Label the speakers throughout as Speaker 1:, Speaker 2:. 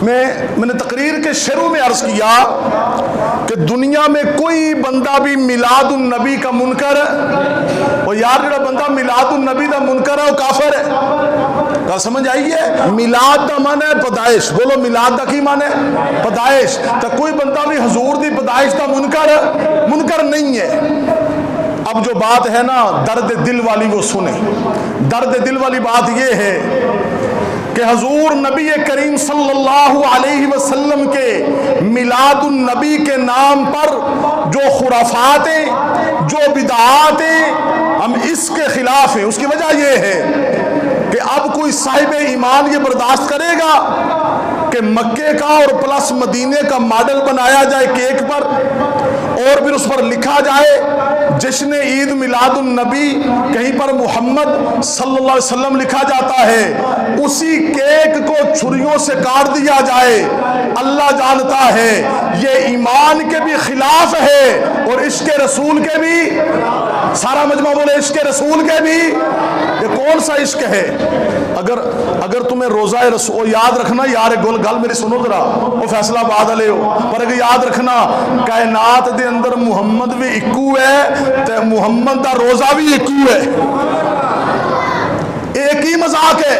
Speaker 1: میں نے تقریر کے شروع میں عرض کیا کہ دنیا میں کوئی بندہ بھی میلاد النبی کا منکر وہ یار جڑا بندہ میلاد النبی کا منکر ہے وہ کافر ہے. کیا سمجھ آئی ہے؟ میلاد کا معنی ہے پیدائش. بولو میلاد کا کی معنی ہے؟ پیدائش. تو کوئی بندہ بھی حضور دی پیدائش کا منکر نہیں ہے. اب جو بات ہے نا درد دل والی وہ سنیں. درد دل والی بات یہ ہے کہ حضور نبی کریم صلی اللہ علیہ وسلم کے میلاد النبی کے نام پر جو خرافات ہیں، جو بدعات ہیں، ہم اس کے خلاف ہیں. اس کی وجہ یہ ہے کہ اب کوئی صاحب ایمان یہ برداشت کرے گا کہ مکے کا اور پلس مدینے کا ماڈل بنایا جائے کیک پر اور پھر اس پر لکھا جائے جشن عید میلاد النبی، کہیں پر محمد صلی اللہ علیہ وسلم لکھا جاتا ہے، اسی کیک کو چھریوں سے کاٹ دیا جائے؟ اللہ جانتا ہے یہ ایمان کے بھی خلاف ہے اور عشق رسول کے بھی. سارا مجمع بولے عشق رسول کے بھی. یہ کون سا عشق ہے؟ اگر تمہیں روزہ رسول یاد رکھنا یار گل میری سنو ذرا، وہ فیصلہ آباد والے ہو، پر اگر یاد رکھنا کائنات دے اندر محمد بھی اکو ہے تے محمد دا روزہ بھی اکو ہے. ایک ہی مذاق ہے.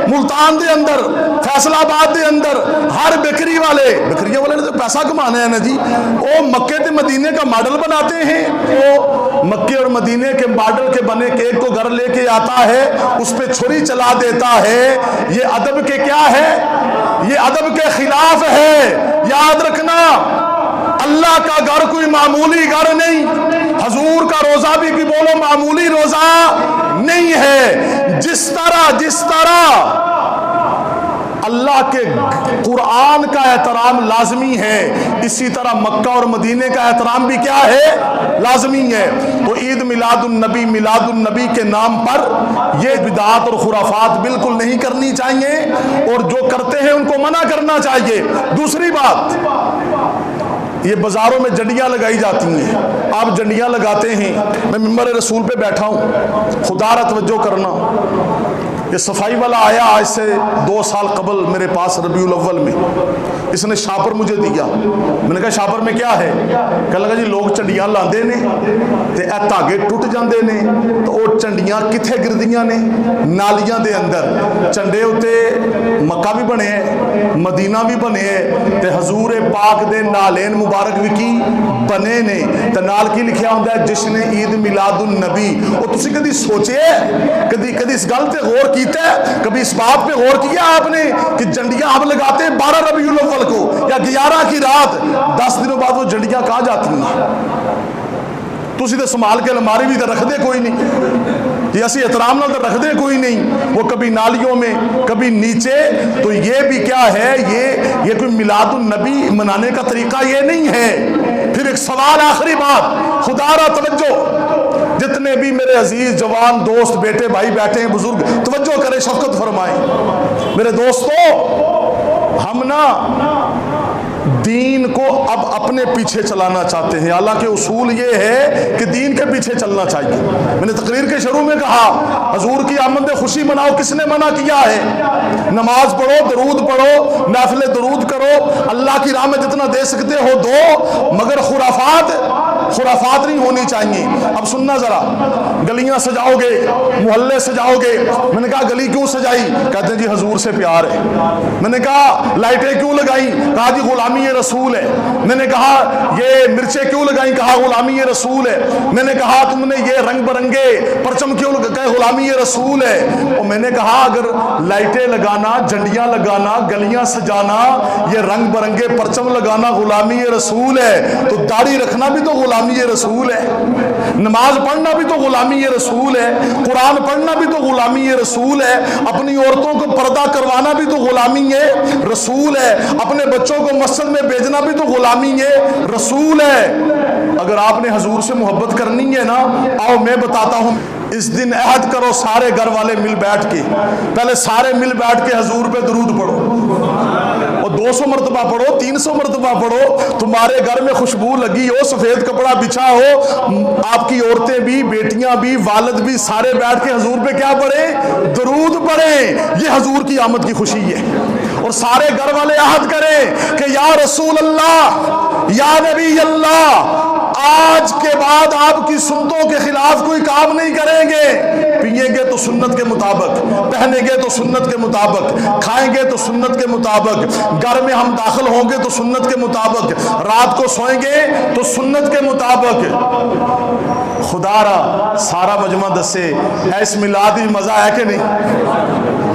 Speaker 1: ملتان دے اندر، فیصلہ آباد دے اندر ہر بکری والے نے تو پیسہ کمانا ہے نا جی، وہ مکے تے مدینے کا ماڈل بناتے ہیں. وہ مکے اور مدینے کے ماڈل کے بنے کیک کو گھر لے کے آتا ہے، اس پہ چھری چلا دیتا ہے. یہ ادب کے کیا ہے؟ یہ ادب کے خلاف ہے. یاد رکھنا اللہ کا گھر کوئی معمولی گھر نہیں. حضور کا روزہ بھی کوئی بولو معمولی روزہ نہیں ہے. جس طرح اللہ کے قرآن کا احترام لازمی ہے، اسی طرح مکہ اور مدینے کا احترام بھی کیا ہے؟ لازمی ہے. تو عید میلاد النبی کے نام پر یہ بدعات اور خرافات بالکل نہیں کرنی چاہیے، اور جو کرتے ہیں ان کو منع کرنا چاہیے. دوسری بات، یہ بازاروں میں جنڈیاں لگائی جاتی ہیں. آپ جنڈیاں لگاتے ہیں، میں ممبر رسول پہ بیٹھا ہوں، خدا را توجہ کرنا. یہ صفائی والا آیا آج سے 2 سال قبل میرے پاس ربیع الاول میں، اس نے شاپر مجھے دیا. میں نے کہا شاپر میں کیا ہے؟ کہنے لگا جی لوگ چنڈیاں لاندے نے تے اے دھاگے ٹوٹ جاندے نے، تو وہ چنڈیاں کتھے گردیاں نے؟ نالیاں دے اندر. چنڈے ہوتے مکہ بھی بنے ہیں، مدینہ بھی بنے ہیں، تے حضور پاک دے نالین مبارک بھی کی بنے نے، تے نال کی لکھیا ہوندا ہے جشن عید میلاد النبی. اور تسی کدی سوچے کدی اس گل تے غور کیتا ہے؟ کبھی اس بات پہ غور کیا آپ نے کہ جنڈیاں ہم لگاتے ہیں 12 ربیع الاول کو یا 11 کی رات، 10 دنوں بعد وہ جنڈیاں کہاں جاتی ہیں؟ تسی تے سنبھال کے الماری بھی تے رکھ دے کوئی نہیں، یہ اسی احترام نال تے رکھ دے کوئی نہیں. وہ کبھی نالیوں میں کبھی نیچے. تو یہ بھی کیا ہے؟ یہ کوئی میلاد النبی منانے کا طریقہ یہ نہیں ہے. پھر ایک سوال، آخری بات، خدا را توجہ، جتنے بھی میرے عزیز جوان دوست بیٹے بھائی بیٹھے ہیں، بزرگ توجہ کریں، شفقت فرمائیں. میرے دوستو، ہم نا دین کو اب اپنے پیچھے چلانا چاہتے ہیں، حالانکہ اصول یہ ہے کہ دین کے پیچھے چلنا چاہیے. میں نے تقریر کے شروع میں کہا حضور کی آمد خوشی مناؤ، کس نے منع کیا ہے؟ نماز پڑھو، درود پڑھو، نافل درود کرو، اللہ کی راہ میں جتنا دے سکتے ہو دو، مگر خرافات نہیں ہونی چاہیے. اب سننا ذرا، گلیاں سجاؤ گے، محلے سجاؤ گے. میں نے کہا گلی کیوں سجائی؟ کہتے ہیں جی حضور سے پیار ہے. میں نے کہا لائٹیں کیوں لگائی؟ کہا جی غلامی رسول ہے. میں نے کہا یہ مرچیں کیوں لگائیں؟ کہا غلامی رسول ہے. میں نے کہا تم نے یہ رنگ برنگے پرچم کیوں لگائے؟ غلامی رسول ہے. اور میں نے کہا اگر لائٹیں لگانا، جھنڈیاں لگانا، گلیاں سجانا، یہ رنگ برنگے پرچم لگانا غلامی رسول ہے، تو داڑھی رکھنا بھی تو غلامی رسول ہے، نماز پڑھنا بھی تو غلامی رسول ہے، قرآن پڑھنا بھی تو غلامی رسول ہے، اپنی عورتوں کو پردہ کروانا بھی تو غلامی رسول ہے، اپنے بچوں کو مسجد میں بھیجنا بھی تو غلامی رسول ہے. اگر آپ نے حضور سے محبت کرنی ہے نا، آؤ میں بتاتا ہوں. اس دن عہد کرو سارے گھر والے مل بیٹھ کے، پہلے سارے مل بیٹھ کے حضور پہ درود پڑھو، اور 200 مرتبہ پڑھو، 300 مرتبہ پڑھو. تمہارے گھر میں خوشبو لگی ہو، سفید کپڑا بچھا ہو، آپ کی عورتیں بھی، بیٹیاں بھی، والد بھی، سارے بیٹھ کے حضور پہ کیا پڑھیں؟ درود پڑھیں. یہ حضور کی آمد کی خوشی ہے. اور سارے گھر والے عہد کریں کہ یا رسول اللہ، یا نبی اللہ، آج کے بعد آپ کی سنتوں کے خلاف کوئی کام نہیں کریں گے، پیئیں گے تو سنت کے مطابق، پہنیں گے تو سنت کے مطابق، کھائیں گے تو سنت کے مطابق، گھر میں ہم داخل ہوں گے تو سنت کے مطابق، رات کو سوئیں گے تو سنت کے مطابق۔ خدا را سارا مجمع دسے، اس میلاد میں مزہ ہے کہ نہیں؟